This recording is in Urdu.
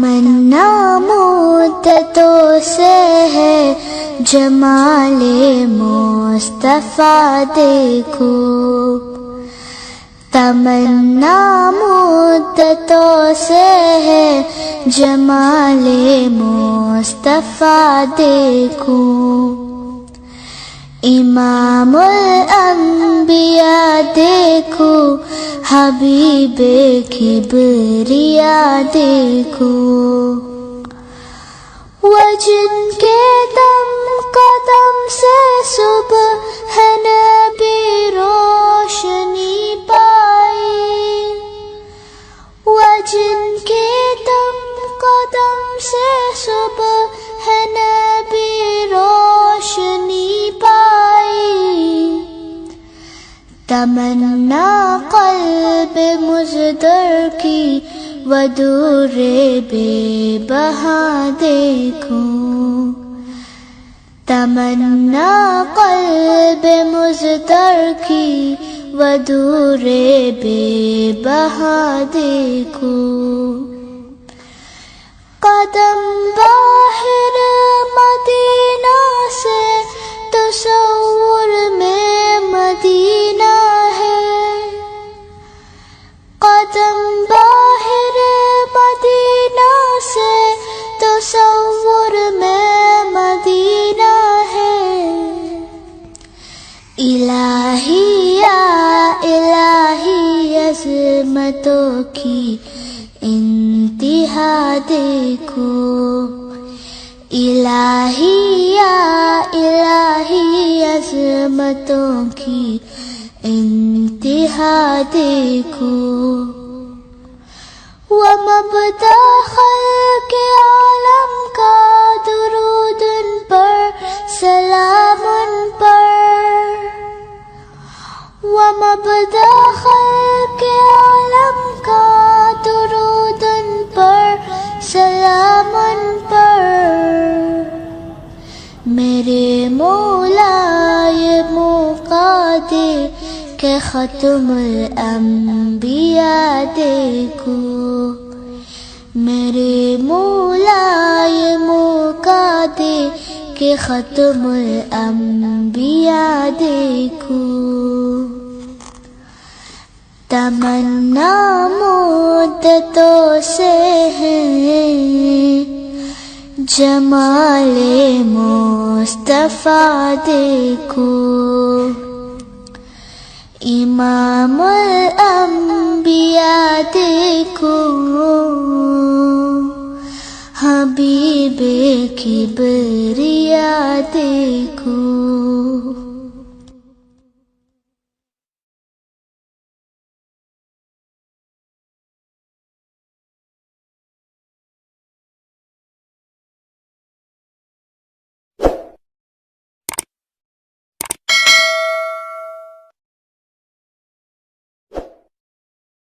تمنا مدتوں سے ہے جمال مصطفیٰ دیکھو، تمنا مدتوں سے ہے جمال مصطفیٰ دیکھو، امام الانبیاء دیکھو، حبیب کبریا دیکھو، وہ جن کے دم قدم سے صبح نبی روشنی پائی، وہ جن کے دم قدم سے صبح نبی روشنی پائی، تمنا قلب مزدر کی ودور بے بہا دیکھو، تمنا قلب مزدر کی ودور بے بہا دیکھو، قدم باہر مدینہ سے تصور میں مدینہ ہے، قدم باہر مدینہ سے تصور میں مدینہ ہے، الہی یا الہی عظمتوں کی انتہا دیکھو، الہی یا الہی عظمتوں کی انتہا دیکھو، ومبدأ خلق عالم کا درود ان پر سلام ان پر، ومبدأ خلق عالم کا درود ان پر سلام ان پر، میرے مولا یہ موقع دے کہ ختم الانبیاء دیکھو، میرے مولا یہ موقع دے کہ ختم الانبیاء دیکھو، تمنا مدتوں سے ہے جمال مصطفیٰ دیکھو، امام الانبیاء دیکھو، حبیب کبریا دیکھو۔